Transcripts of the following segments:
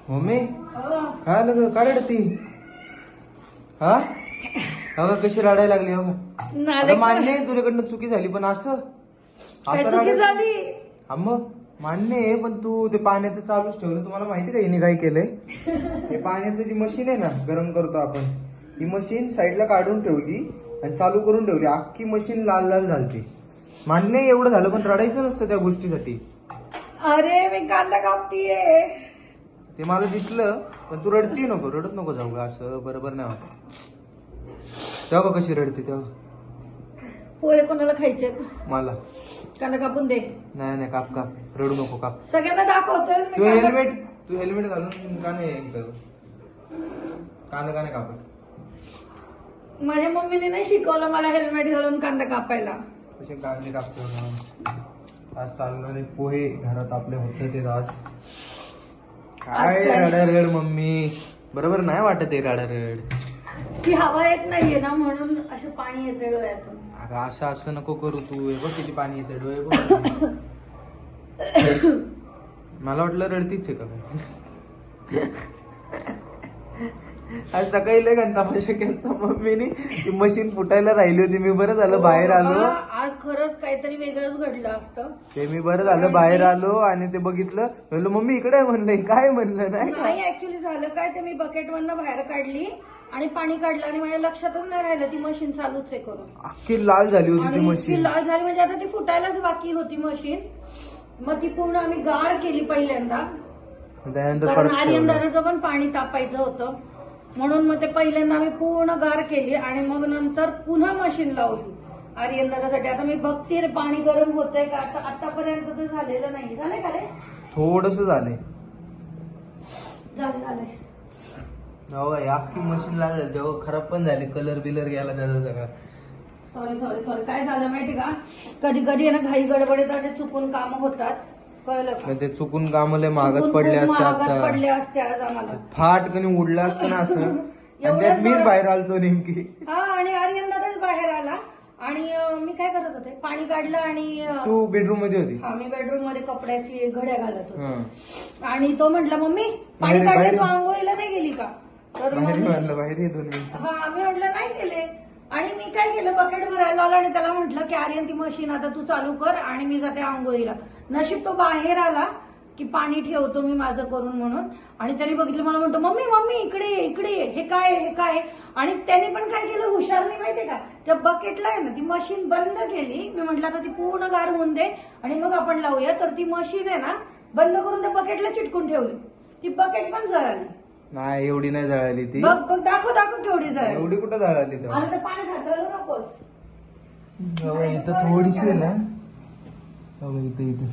Mummy काय आलं काय रडती? हा अगं कशी रडायला लागली? अगं मान्य आहे तुझ्याकडनं चुकी झाली, पण असं झाली मग मान्य आहे, पण तू ते पाण्याचं चालूच ठेवलं. तुम्हाला माहिती का हिने काय केलंय? हे पाण्याचं जी मशीन आहे ना, गरम करतो आपण, ही मशीन साईडला काढून ठेवली आणि चालू करून ठेवली. अख्खी मशीन लाल लाल झालती. मान्य आहे एवढं झालं, पण रडायचं नसतं त्या गोष्टीसाठी. अरे मी कांदा कापतीये. ते मला दिसलं, पण तू रडती नको, रडत नको जाऊ ग, असं बरोबर नाही वाटत. तेव्हा कशी रडते तेव्हा? पोहे कोणाला खायचे? मला. कांदा कापून दे. नाही नाही, काप काप, रडू नको, काप. सगळ्यांना दाखवतोय तू हेल्मेट घालून का नाही कांदा का नाही कापत? माझ्या मम्मीने नाही शिकवलं मला हेल्मेट घालून कांदा कापायला. कसे कांदे कापतो ना. आज चालणारे पोहे घरात आपले होते ते आज. काय रडारड मम्मी, बरोबर नाही वाटत आहे रडारड. ती हवा येत नाहीये ना, म्हणून असं पाणी येते डोळ्यातून. अगं असं नको करू तू. हे बघ किती पाणी येते डोळे बघ. मला वाटलं रडतीच आहे का? आज सकाळी लय तमाशा केला मम्मीने. ती मशीन फुटायला राहिली होती. मी बरं झालं बाहेर आलो. आज खरंच काहीतरी वेगळंच घडलं असतं. ते मी बरं झालं बाहेर आलो आणि ते बघितलं. म्हणलं मम्मी इकडे म्हणलं, काय म्हणलं नाही. ऍक्च्युली झालं काय, ते मी बकेट मधनं बाहेर काढली आणि पाणी काढलं आणि माझ्या लक्षातच नाही राहिलं ती मशीन चालूच आहे करून. अख्खी लाल झाली होती ती आणि मशीन. लाल झाली म्हणजे आता ती फुटायलाच बाकी होती मशीन. मग ती पूर्ण आम्ही गार केली पहिल्यांदा, त्यानंतर कारण परत आर्यन दादाचं पण पाणी तापायचं होतं. म्हणून मग ते पहिल्यांदा आम्ही पूर्ण गार केली आणि मग नंतर पुन्हा मशीन लावली आर्यन दादासाठी. आता मी बघते रे पाणी गरम होतंय का. आतापर्यंत तर झालेलं नाही. झालंय का रे? थोडस झालंय. झालंय. हो अख्खी मशीन लाल झाली. तेव्हा खराब पण झाली, कलर बिलर गेला त्याचा सगळा. सॉरी काय झालं माहिती का, कधी कधी ना घाई गडबडीत असे चुकून काम होतात, कळलं का? ते चुकून कामले मागत पडले असते आज आम्हाला. फाट कधी उडलं असतं ना असं. आणि त्यात मीच बाहेर आलतो नेमकी. हा, आणि आर्यन दादाच बाहेर आला आणि मी काय करत होते, पाणी काढलं आणि तू बेडरूम मध्ये होती. हा, मी बेडरूम मध्ये कपड्याची घड्या घालत होते आणि तो म्हटला मम्मी पाणी बाहेर- काढलं, तू आंघोळीला नाही गेली का? तर बाहेर ये 2 मिनिटं. हा, मी म्हटलं नाही गेले. आणि मी काय केलं, बकेट भरायला आला आणि त्याला म्हटलं की आर्यन ती मशीन आता तू चालू कर आणि मी जाते आंघोळीला. नशीब तो बाहेर आला की पाणी ठेवतो मी माझं करून म्हणून. आणि त्याने बघितलं, मला म्हणतो मम्मी मम्मी इकडे ये, हे काय. आणि त्याने पण काय केलं, हुशार नाही माहितीये का, त्या बकेटला आहे ना ती मशीन बंद केली. मी म्हटलं आता ती पूर्ण गार होऊन दे आणि मग आपण लावूया. तर ती मशीन आहे ना बंद करून त्या बकेटला चिटकून ठेवली. ती बकेट पण जळाली. नाही एवढी नाही जळाली ती. बघ दाखव केवढी जळाली. एवढी कुठं जळाली तेव्हा? आणि ते पाण्यात हात घालू नकोस. इथं थोडीशी आहे ना. इथं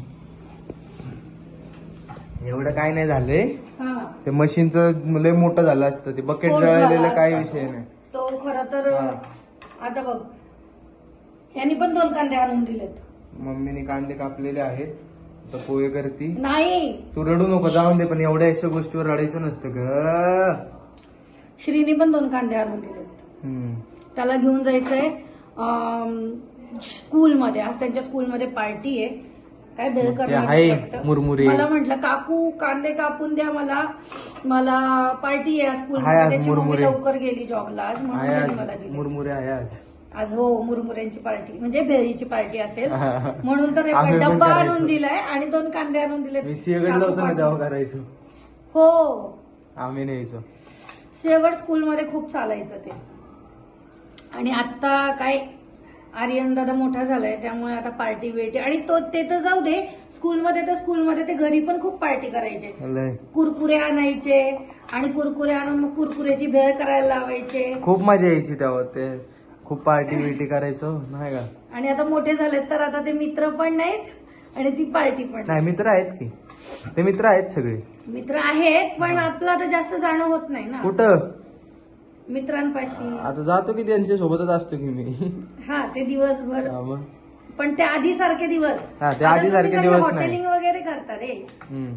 एवढं काय नाही झालंय. हा, ते मशीनचं लय मोठं झालं असतं. ते बकेट जळालेलं काय विषय नाही. तो खरं तर आता बघ, यांनी पण 2 कांदे आणून दिलेत. मम्मीने कांदे कापलेले आहेत, तर पोहे करती. नाही, तू रडू नको, जाऊन दे. पण एवढ्या अशा गोष्टीवर रडायचं नसतं ग. श्रीनी पण 2 कांदे आणून दिलेत. त्याला घेऊन जायचंय स्कूलमध्ये. आज त्यांच्या स्कूलमध्ये पार्टी आहे. काय भेळ करणार. मुरमुरे. मला म्हटलं काकू कांदे कापून द्या, मला पार्टी आहे स्कूलमध्ये. त्याची मम्मी लवकर गेली जॉबला आज, म्हणून त्यांनी मला दिली. मुरमुरे आहे आज हो, मुरमुऱ्यांची पार्टी म्हणजे भेळीची पार्टी असेल म्हणून तर डब्बा आणून दिलाय आणि 2 कांदे आणून दिले. मी सिंहगडला होतो ना तेव्हा करायचो. हो, आम्ही न्यायचो. सिंहगड स्कूलमध्ये खूप चालायचं ते. आणि आता काय, आर्यन दादा मोठा झालाय त्यामुळे आता पार्टी वेळची. आणि ते तर जाऊ दे, स्कूलमध्ये ते घरी पण खूप पार्टी करायचे. कुरकुरे आणायचे आणि कुरकुरे आणून मग कुरकुऱ्याची भेळ करायला लावायचे. खूप मजा यायची तेव्हा. ते खूप पार्टी बिर्टी करायचो नाही का. आणि आता मोठे झालेत तर आता ते मित्र पण नाहीत आणि ती पार्टी पण नाही. मित्र आहेत की, ते मित्र आहेत सगळे. मित्र आहेत पण आपलं आता जास्त जाणं होत नाही ना कुठं मित्रांपाशी. आता जातो की त्यांच्या सोबतच असतो की मी. हा, ते दिवसभर. हा, मग पण ते आधी सारखे दिवस. हा, ते आधी सारखे दिवस नाही. हॉटेलिंग वगैरे करता रे.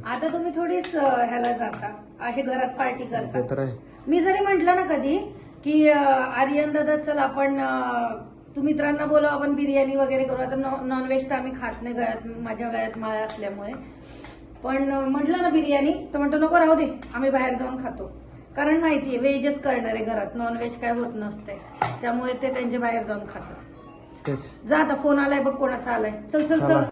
आता तुम्ही थोडीच ह्याला जाता, असे घरात पार्टी करता. ते तर आहे. मी जरी म्हंटल ना कधी की आर्यन दादा चल आपण तू मित्रांना बोलव, आपण बिर्याणी वगैरे करू. आता नॉनव्हेज तर आम्ही खात नाही, माझ्या गळ्यात माळ असल्यामुळे. पण म्हटलं ना बिर्याणी तर म्हणतो नको राहू दे, आम्ही बाहेर जाऊन खातो. कारण माहितीये व्हेजच करणार आहे घरात, नॉनव्हेज काय होत नसते, त्यामुळे ते त्यांचे बाहेर जाऊन खातात. तेच. जा आता, फोन आलाय बघ कोणाचा आलाय. चल चल चला. चल.